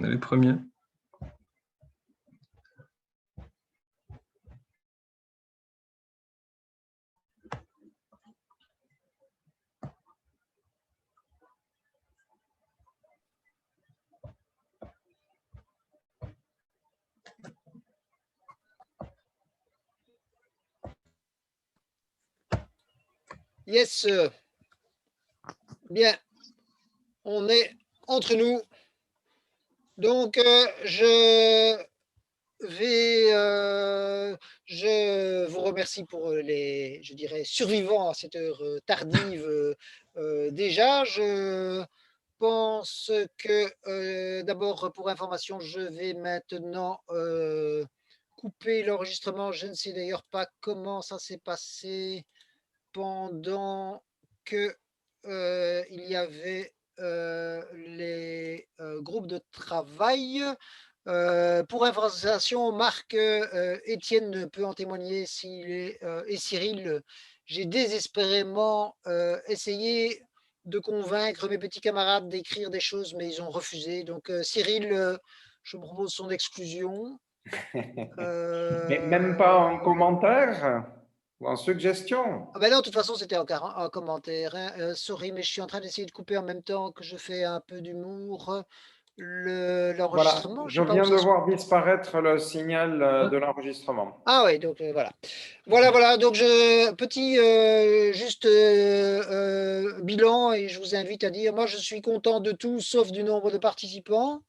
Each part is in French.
est les premiers. Yes. Bien. On est entre nous. Donc, je vous remercie pour les, je dirais, survivants à cette heure tardive déjà. Je pense que, d'abord, pour information, je vais maintenant couper l'enregistrement. Je ne sais d'ailleurs pas comment ça s'est passé pendant que il y avait les groupes de travail. Pour information, Marc, Étienne peut en témoigner et Cyril, j'ai désespérément essayé de convaincre mes petits camarades d'écrire des choses, mais ils ont refusé. Donc Cyril, je propose son exclusion. Mais même pas en commentaire ou en suggestion? Ah ben non, de toute façon, c'était en commentaire. Hein. Sorry, mais je suis en train d'essayer de couper en même temps que je fais un peu d'humour Voilà, l'enregistrement. je viens de voir disparaître le signal de l'enregistrement. Ah oui, donc voilà. Voilà. Donc, petit juste bilan, et je vous invite à dire, moi, je suis content de tout, sauf du nombre de participants.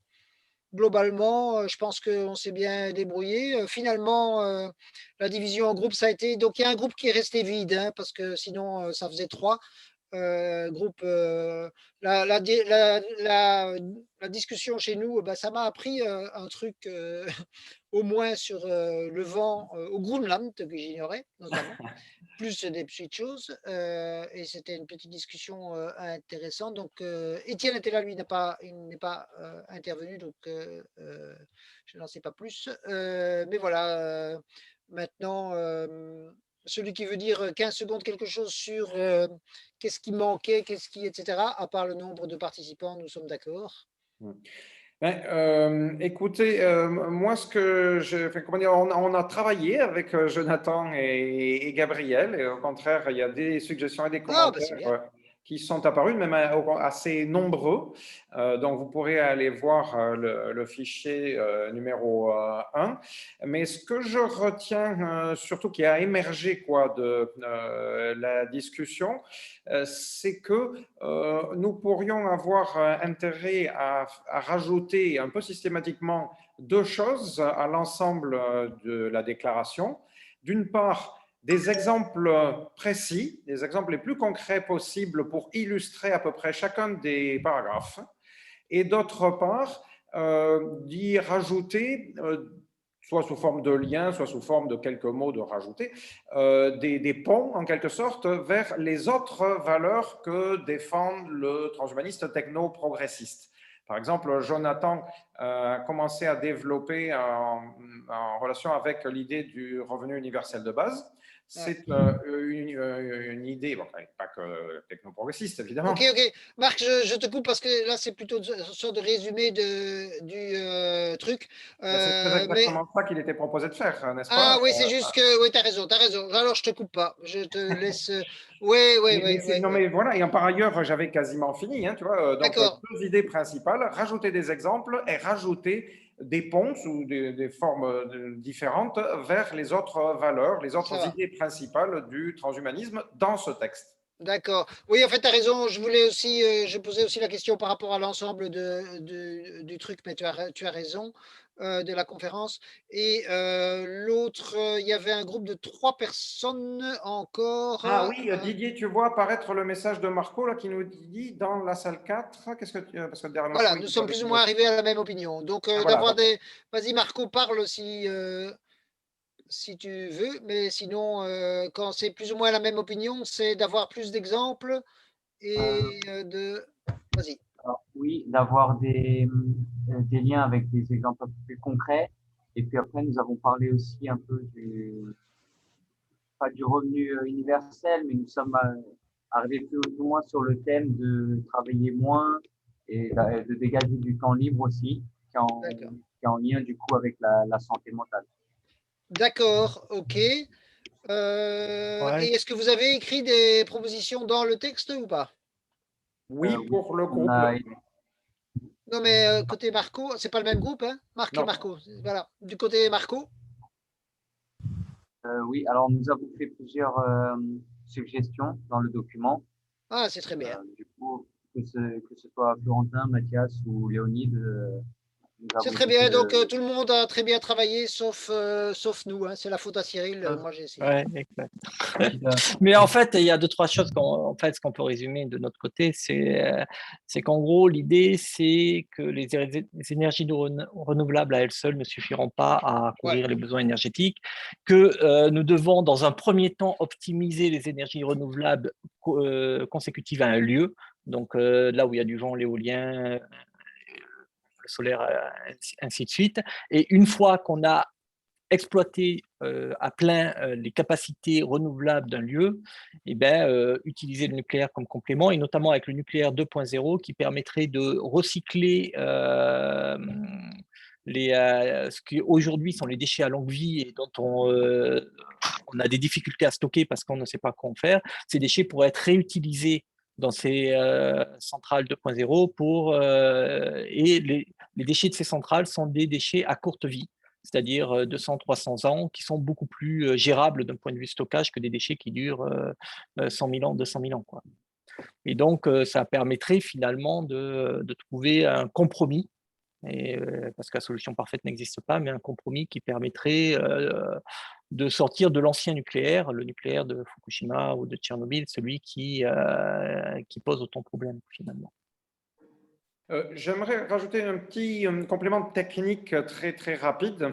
Globalement, je pense qu'on s'est bien débrouillé. Finalement, la division en groupe, ça a été. Donc, il y a un groupe qui est resté vide, hein, parce que sinon, ça faisait 3. Groupe, la discussion chez nous, bah, ça m'a appris un truc au moins sur le vent au Groenland, que j'ignorais notamment, plus des petites choses. Et c'était une petite discussion intéressante. Donc, Étienne était là, lui, il n'est pas intervenu, donc je n'en sais pas plus. Mais voilà, maintenant, celui qui veut dire 15 secondes quelque chose sur qu'est-ce qui manquait, etc., à part le nombre de participants, nous sommes d'accord. Écoutez, moi, ce que comment dire, on a travaillé avec Jonathan et Gabriel, et au contraire, il y a des suggestions et des commentaires qui sont apparus, même assez nombreux. Donc, vous pourrez aller voir le fichier numéro 1. Mais ce que je retiens, surtout qui a émergé de la discussion, c'est que nous pourrions avoir intérêt à rajouter un peu systématiquement 2 choses à l'ensemble de la déclaration. D'une part, des exemples précis, des exemples les plus concrets possibles pour illustrer à peu près chacun des paragraphes. Et d'autre part, d'y rajouter soit sous forme de liens, soit sous forme de quelques mots de rajouter, des ponts, en quelque sorte, vers les autres valeurs que défend le transhumaniste techno-progressiste. Par exemple, Jonathan a commencé à développer en relation avec l'idée du revenu universel de base. C'est une idée, bon, pas que techno-progressiste, évidemment. Ok. Marc, je te coupe parce que là, c'est plutôt une sorte de résumé du truc. C'est exactement ça qu'il était proposé de faire, n'est-ce pas? Ah oui, c'est juste que… Oui, tu as raison. Alors, je te coupe pas. Je te laisse… Oui. Non, mais voilà. Et par ailleurs, j'avais quasiment fini, hein, tu vois. Donc, 2 idées principales, rajouter des exemples et rajouter des ponts ou des formes différentes vers les autres valeurs, les autres idées principales du transhumanisme dans ce texte. D'accord. Oui, en fait, tu as raison. Je posais aussi la question par rapport à l'ensemble du truc, mais tu as raison, de la conférence. Et l'autre, il y avait un groupe de 3 personnes encore. Ah oui, Didier, tu vois apparaître le message de Marco là, qui nous dit dans la salle 4. Qu'est-ce que tu… Parce que derrière voilà, Marco, nous sommes plus ou moins arrivés à la même opinion. Donc, Vas-y, Marco, parle si tu veux, mais sinon, quand c'est plus ou moins la même opinion, c'est d'avoir plus d'exemples et Vas-y. Alors, oui, d'avoir des liens avec des exemples un peu plus concrets. Et puis après, nous avons parlé aussi un peu pas du revenu universel, mais nous sommes arrivés plus ou moins sur le thème de travailler moins et de dégager du temps libre aussi, est en lien du coup avec la santé mentale. D'accord, ok. Et est-ce que vous avez écrit des propositions dans le texte ou pas? Oui, pour le groupe. Non, mais côté Marco, c'est pas le même groupe, hein? Marc et Non. Marco. Voilà. Du côté Marco? Oui, alors nous avons fait plusieurs suggestions dans le document. Ah, c'est très bien. Du coup, que ce soit Florentin, Mathias ou Léonide, nous C'est avons très bien. essayé Donc, de… tout le monde a très bien travaillé, sauf nous, hein. C'est la faute à Cyril. Moi, j'ai essayé. Ouais, exact. Mais en fait, il y a deux, trois choses ce qu'on peut résumer de notre côté, c'est qu'en gros, l'idée, c'est que les énergies renouvelables à elles seules ne suffiront pas à couvrir les besoins énergétiques, que nous devons, dans un premier temps, optimiser les énergies renouvelables consécutives à un lieu, donc là où il y a du vent, l'éolien, le solaire, ainsi de suite. Et une fois qu'on a exploiter à plein les capacités renouvelables d'un lieu, et utiliser le nucléaire comme complément, et notamment avec le nucléaire 2.0 qui permettrait de recycler ce qui aujourd'hui sont les déchets à longue vie et dont on a des difficultés à stocker parce qu'on ne sait pas quoi en faire. Ces déchets pourraient être réutilisés dans ces centrales 2.0 et les déchets de ces centrales sont des déchets à courte vie, c'est-à-dire 200-300 ans, qui sont beaucoup plus gérables d'un point de vue stockage que des déchets qui durent 100 000 ans, 200 000 ans, quoi. Et donc, ça permettrait finalement de trouver un compromis, parce que la solution parfaite n'existe pas, mais un compromis qui permettrait de sortir de l'ancien nucléaire, le nucléaire de Fukushima ou de Tchernobyl, celui qui pose autant de problèmes finalement. J'aimerais rajouter un petit complément technique très très rapide.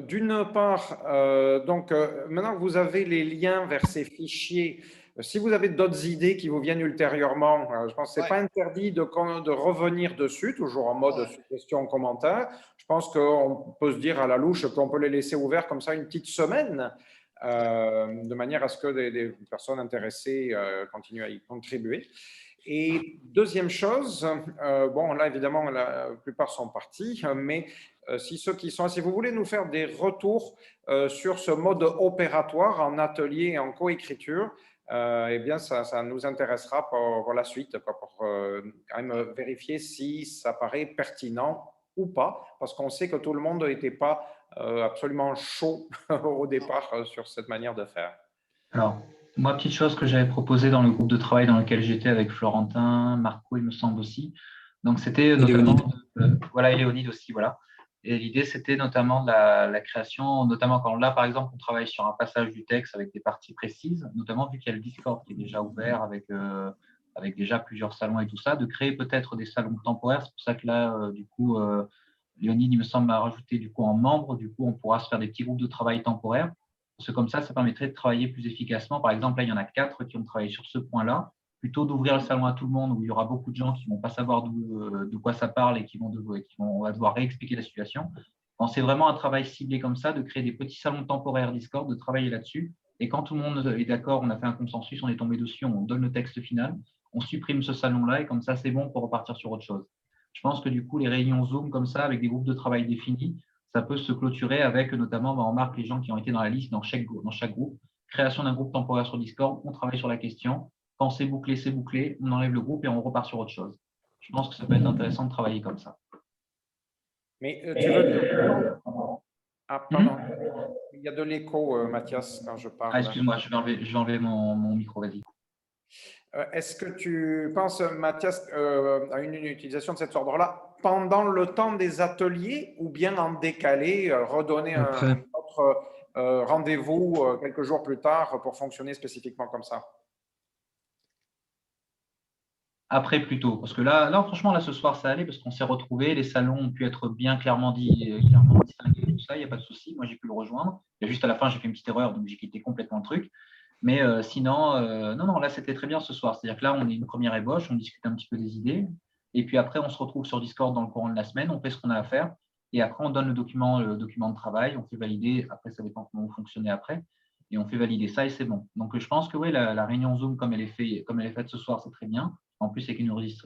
D'une part, maintenant que vous avez les liens vers ces fichiers, si vous avez d'autres idées qui vous viennent ultérieurement, je pense que ce n'est pas interdit de revenir dessus, toujours en mode suggestion, commentaire. Je pense qu'on peut se dire à la louche qu'on peut les laisser ouverts comme ça une petite semaine, de manière à ce que des personnes intéressées continuent à y contribuer. Et deuxième chose, bon là évidemment la plupart sont partis, mais si vous voulez nous faire des retours sur ce mode opératoire en atelier et en coécriture, eh bien ça nous intéressera pour la suite, pour quand même vérifier si ça paraît pertinent ou pas, parce qu'on sait que tout le monde n'était pas absolument chaud au départ sur cette manière de faire. Alors, moi, petite chose que j'avais proposée dans le groupe de travail dans lequel j'étais avec Florentin, Marco, il me semble aussi. Donc, c'était notamment… voilà, et Léonide aussi, voilà. Et l'idée, c'était notamment de la création, notamment quand là, par exemple, on travaille sur un passage du texte avec des parties précises, notamment vu qu'il y a le Discord qui est déjà ouvert avec déjà plusieurs salons et tout ça, de créer peut-être des salons temporaires. C'est pour ça que là, du coup, Léonide, il me semble, m'a rajouté du coup en membre. Du coup, on pourra se faire des petits groupes de travail temporaires. Parce que comme ça permettrait de travailler plus efficacement. Par exemple, là, il y en a 4 qui ont travaillé sur ce point-là. Plutôt d'ouvrir le salon à tout le monde où il y aura beaucoup de gens qui ne vont pas savoir de quoi ça parle et on va devoir réexpliquer la situation. C'est vraiment un travail ciblé comme ça, de créer des petits salons temporaires Discord, de travailler là-dessus. Et quand tout le monde est d'accord, on a fait un consensus, on est tombé dessus, on donne le texte final, on supprime ce salon-là et comme ça, c'est bon pour repartir sur autre chose. Je pense que du coup, les réunions Zoom comme ça, avec des groupes de travail définis, ça peut se clôturer avec notamment, on marque les gens qui ont été dans la liste dans chaque groupe. Création d'un groupe temporaire sur Discord, on travaille sur la question. Quand c'est bouclé, on enlève le groupe et on repart sur autre chose. Je pense que ça peut être intéressant de travailler comme ça. Mais tu veux dire… Ah, pardon. Il y a de l'écho, Mathias, quand je parle. Ah, excuse-moi, je vais enlever mon micro, vas-y. Est-ce que tu penses, Mathias, à une utilisation de cet ordre-là pendant le temps des ateliers ou bien en décalé, redonner un autre rendez-vous quelques jours plus tard pour fonctionner spécifiquement comme ça? Après, plutôt. Parce que là, franchement, là, ce soir, ça allait parce qu'on s'est retrouvés. Les salons ont pu être bien clairement distingués, tout ça, il n'y a pas de souci. Moi, j'ai pu le rejoindre. Et juste à la fin, j'ai fait une petite erreur, donc j'ai quitté complètement le truc. Mais sinon, non, là, c'était très bien ce soir. C'est-à-dire que là, on est une première ébauche, on discute un petit peu des idées. Et puis après, on se retrouve sur Discord dans le courant de la semaine, on fait ce qu'on a à faire. Et après, on donne le document de travail, on fait valider. Après, ça dépend comment vous fonctionnez après. Et on fait valider ça et c'est bon. Donc, je pense que oui, la réunion Zoom, comme elle est faite ce soir, c'est très bien. En plus,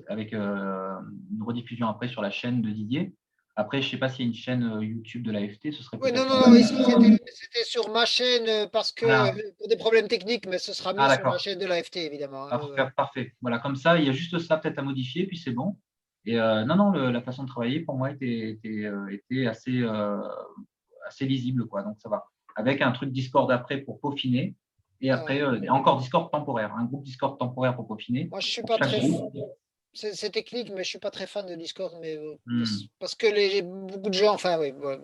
avec une rediffusion après sur la chaîne de Didier. Après, je ne sais pas s'il y a une chaîne YouTube de l'AFT, ce serait Oui, non, peut-être. non, non, ici c'était sur ma chaîne parce que Voilà. pour des problèmes techniques, mais ce sera mis Ah, sur la d'accord. chaîne de l'AFT, évidemment. Ah, parfait. Voilà, comme ça, il y a juste ça peut-être à modifier, puis c'est bon. Et non, non, la façon de travailler, pour moi, était assez lisible, quoi. Donc, ça va. Avec un truc Discord après pour peaufiner. Et après, encore Discord temporaire. Un groupe Discord temporaire pour peaufiner. Moi, je suis Pour pas chaque très. groupe. C'est technique, mais je suis pas très fan de Discord, mais Hmm. parce que beaucoup de gens, enfin, oui, bon,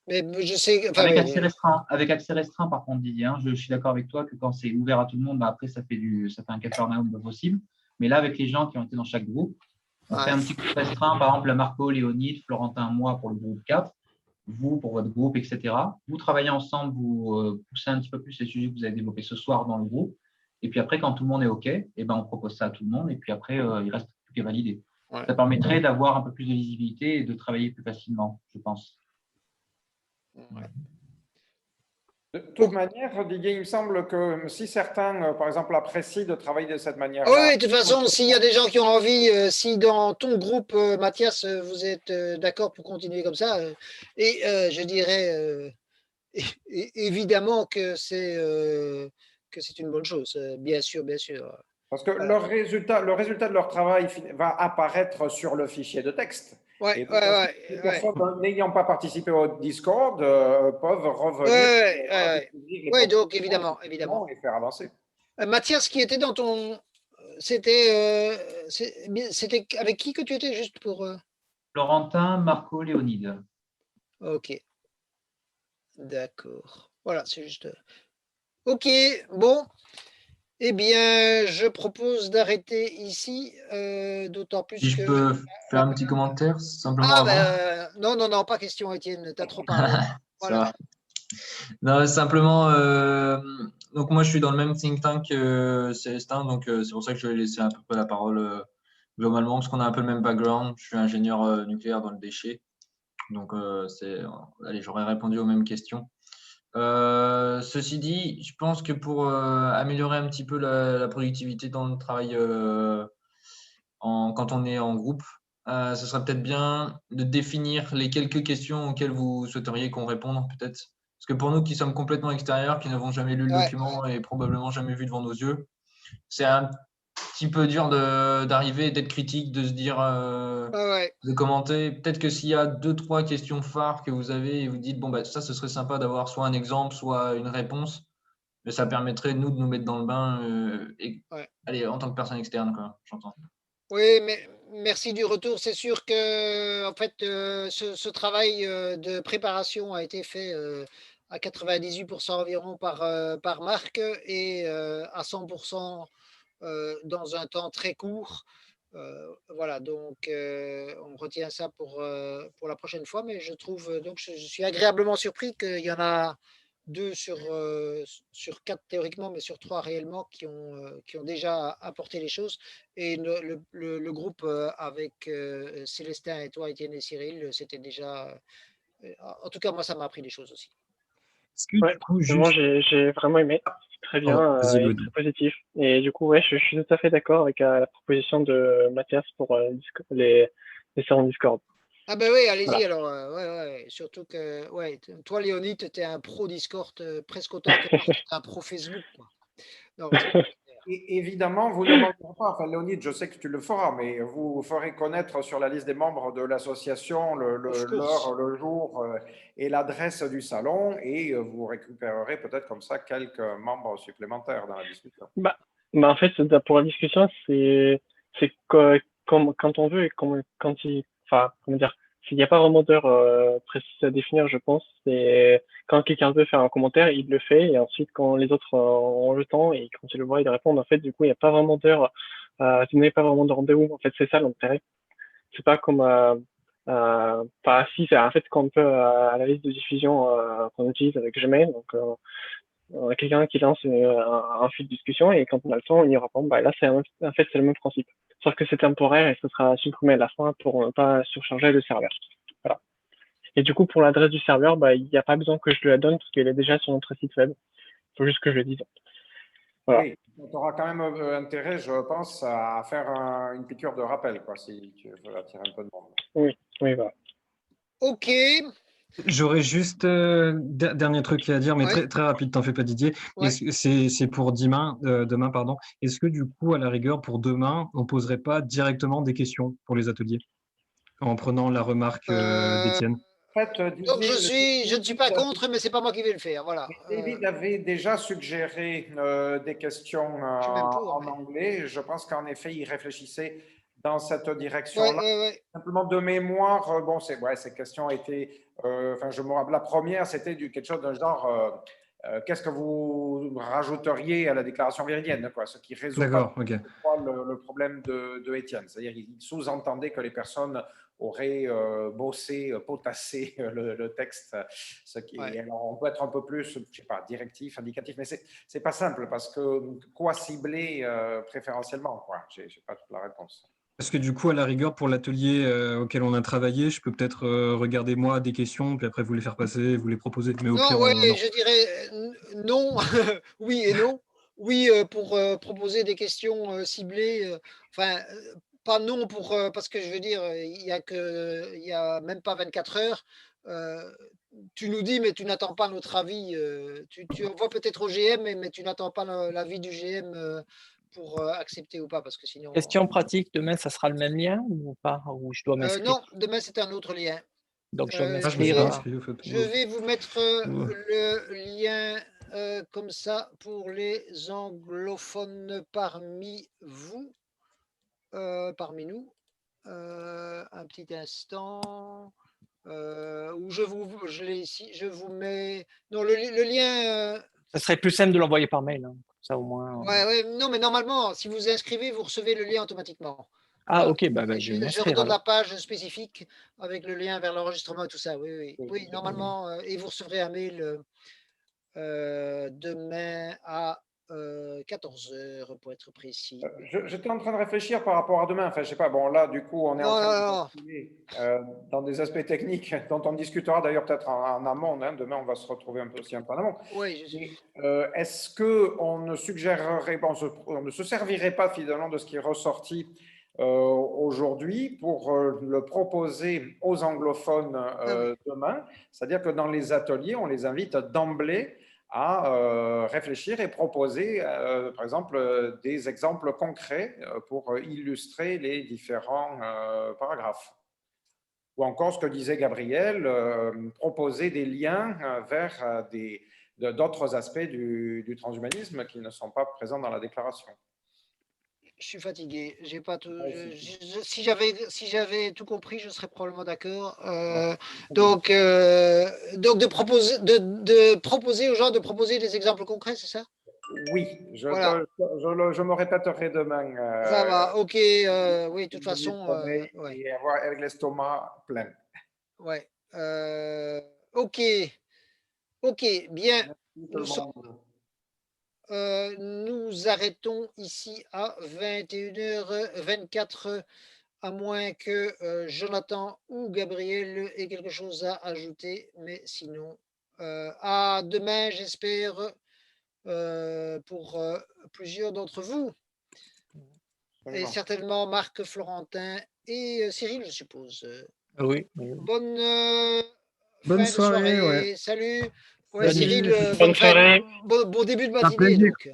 mais je sais, enfin, Avec oui, accès restreint. Avec accès restreint, par contre, Didier, hein, je suis d'accord avec toi que quand c'est ouvert à tout le monde, bah, après, ça fait un capharnaüm possible. Mais là, avec les gens qui ont été dans chaque groupe, on fait ouais. un petit groupe restreint, par exemple, Marco, Léonide, Florentin, moi pour le groupe 4, vous pour votre groupe, etc. Vous travaillez ensemble, vous poussez un petit peu plus les sujets que vous avez développés ce soir dans le groupe. Et puis après, quand tout le monde est OK, eh ben, on propose ça à tout le monde. Et puis après, il reste plus qu'à valider. Ouais. Ça permettrait d'avoir un peu plus de visibilité et de travailler plus facilement, je pense. Ouais. De toute manière, Didier, il me semble que si certains, par exemple, apprécient de travailler de cette Ah manière-là, oui, de toute façon, s'il y a des gens qui ont envie, si dans ton groupe, Mathias, vous êtes d'accord pour continuer comme ça, et je dirais évidemment que c'est une bonne chose, bien sûr, bien sûr. parce que Voilà. le résultat de leur travail va apparaître sur le fichier de texte. Ouais, Et les ouais, ouais. personnes n'ayant pas participé au Discord peuvent revenir Ouais, découvrir les ouais, donc propositions évidemment. et faire avancer. Mathias, qui était dans ton. C'était avec qui que tu étais, juste pour. Florentin, Marco, Léonide. Ok, d'accord. Voilà, c'est juste. Ok, bon. Eh bien, je propose d'arrêter ici, d'autant Si plus je que. peux faire un petit commentaire simplement Ah, avant. ben, non, non, non, pas question, Étienne, t'as trop parlé. Ça Voilà. va. Non, simplement, donc moi je suis dans le même think tank que Célestin, donc c'est pour ça que je vais laisser à peu près la parole globalement, parce qu'on a un peu le même background. Je suis ingénieur nucléaire dans le déchet, donc allez, j'aurais répondu aux mêmes questions. Ceci dit, je pense que pour améliorer un petit peu la productivité dans le travail quand on est en groupe, ce serait peut-être bien de définir les quelques questions auxquelles vous souhaiteriez qu'on réponde, peut-être. Parce que pour nous qui sommes complètement extérieurs, qui n'avons jamais lu le Ouais, document et probablement jamais vu devant nos yeux, c'est un petit peu dur d'arriver et d'être critique, de se dire, ouais. de commenter. Peut-être que s'il y a deux, trois questions phares que vous avez et vous dites, bon, bah, ça, ce serait sympa d'avoir soit un exemple, soit une réponse, mais ça permettrait, nous, de nous mettre dans le bain Ouais. allez, en tant que personne externe, quoi, j'entends. Oui, mais merci du retour. C'est sûr que en fait, ce travail de préparation a été fait à 98% environ par Marc et à 100% dans un temps très court. Voilà, donc on retient ça pour la prochaine fois, mais je trouve donc je suis agréablement surpris qu'il y en a deux sur quatre théoriquement, mais sur trois réellement qui ont déjà apporté les choses. Et le groupe avec Célestin et toi, Étienne et Cyril, c'était déjà. En tout cas, moi, ça m'a appris des choses aussi. Ouais, moi j'ai vraiment aimé. C'est très bien et très positif. Et du coup, ouais, je suis tout à fait d'accord avec la proposition de Mathias pour les serveurs Discord. Ah ben oui, allez-y Voilà. alors. Ouais. Surtout que ouais, toi, Léonie, tu étais un pro Discord presque autant que moi, j'étais un pro Facebook, quoi. Donc, Et évidemment, vous ne manquerez pas, enfin Léonide, je sais que tu le feras, mais vous ferez connaître sur la liste des membres de l'association l'heure, le jour et l'adresse du salon et vous récupérerez peut-être comme ça quelques membres supplémentaires dans la discussion. Bah, en fait, pour la discussion, c'est quand on veut et enfin, comment dire, s'il n'y a pas vraiment d'heure précise à définir, je pense, c'est quand quelqu'un veut faire un commentaire, il le fait, et ensuite quand les autres ont le temps et quand ils le voient, ils répondent. En fait, du coup, il n'y a pas vraiment d'heure, vous n'avez pas vraiment de rendez-vous. En fait, c'est ça l'intérêt. C'est pas comme, enfin, si, c'est en fait quand on peut à la liste de diffusion qu'on utilise avec Gmail, donc quelqu'un qui lance un fil de discussion et quand on a le temps, on y répond. Bah, là, en fait, c'est le même principe. Sauf que c'est temporaire et ce sera supprimé à la fin pour ne pas surcharger le serveur. Voilà. Et du coup, pour l'adresse du serveur, bah, il n'y a pas besoin que je le la donne parce qu'elle est déjà sur notre site web. Il faut juste que je le dise. Voilà. Oui, tu auras quand même intérêt, je pense, à faire une piqûre de rappel, quoi, si tu veux attirer un peu de monde. Oui, voilà. Ok. J'aurais juste dernier truc à dire, mais Ouais. très, très rapide, t'en fais pas Didier. Ouais. C'est pour demain, pardon. Est-ce que du coup, à la rigueur, pour demain, on poserait pas directement des questions pour les ateliers en prenant la remarque d'Étienne? En fait, Donc Didier, je ne suis pas contre, mais c'est pas moi qui vais le faire. Voilà. David avait déjà suggéré des questions Je suis même pour. en anglais. Je pense qu'en effet, il réfléchissait dans cette Ouais, direction-là. ouais. Simplement de mémoire, bon, ces questions étaient, enfin, je me rappelle, la première, c'était quelque chose d'un genre, qu'est-ce que vous rajouteriez à la déclaration véridienne, quoi, ce qui résout pas D'accord, ok. le problème de Étienne. C'est-à-dire, il sous-entendait que les personnes auraient bossé, potassé le texte, ce qui Ouais. alors on peut être un peu plus, je sais pas, directif, indicatif, mais c'est pas simple parce que quoi cibler préférentiellement, quoi. J'ai pas toute la réponse. Parce que du coup, à la rigueur, pour l'atelier auquel on a travaillé, je peux peut-être regarder moi des questions, puis après vous les faire passer, vous les proposer. Mais au Non, pire, ouais, non. je dirais non, oui et non. Oui, pour proposer des questions ciblées, enfin, pas non pour, parce que je veux dire, il y a même pas 24 heures, tu nous dis, mais tu n'attends pas notre avis. Tu envoies peut-être au GM, mais tu n'attends pas l'avis du GM pour accepter ou pas, parce que sinon. Question pratique, demain, ça sera le même lien ou pas? Ou je dois m'inscrire? Non, demain c'est un autre lien. Donc, je dois Ah, je me suis m'inscrire pas à... inscrit au fait. Je vais vous mettre le lien comme ça pour les anglophones parmi vous, parmi nous. Un petit instant. Où je l'ai ici, je vous mets. Non, le lien. Ça serait plus simple de l'envoyer par mail. Hein. Ça, au moins. Ouais, non, mais normalement, si vous inscrivez, vous recevez le lien automatiquement. Ah, Voilà. ok, bah, je vais Je m'inscrire. redonne Alors. la page spécifique avec le lien vers l'enregistrement et tout ça. Oui, normalement, et vous recevrez un mail demain à 14 heures pour être précis. J'étais en train de réfléchir par rapport à demain. Enfin, je sais pas. Bon, là, du coup, on est en train de basculer, dans des aspects techniques dont on discutera d'ailleurs peut-être en amont. Hein. Demain, on va se retrouver un peu aussi un peu en amont. Oui, je suis. Est-ce qu'on ne suggérerait, on ne se servirait pas finalement de ce qui est ressorti aujourd'hui pour le proposer aux anglophones demain? C'est-à-dire que dans les ateliers, on les invite d'emblée à réfléchir et proposer, par exemple, des exemples concrets pour illustrer les différents paragraphes. Ou encore ce que disait Gabriel, proposer des liens vers d'autres aspects du transhumanisme qui ne sont pas présents dans la déclaration. Je suis fatigué. J'ai pas tout. Si j'avais tout compris, je serais probablement d'accord. Donc de proposer aux gens de proposer des exemples concrets, c'est ça? Oui, je me répéterai demain. Ça va, ok. Oui, de toute façon. Ouais. Et avoir avec l'estomac plein. Ouais. Ok. Ok, bien. Nous arrêtons ici à 21h24, à moins que Jonathan ou Gabriel aient quelque chose à ajouter. Mais sinon, à demain, j'espère, pour plusieurs d'entre vous. Et certainement Marc, Florentin et Cyril, je suppose. Oui. Bonne Bonne fin de soirée. ouais. Salut. Salut. Cyril, Bonne soirée. bon début de matinée. Donc.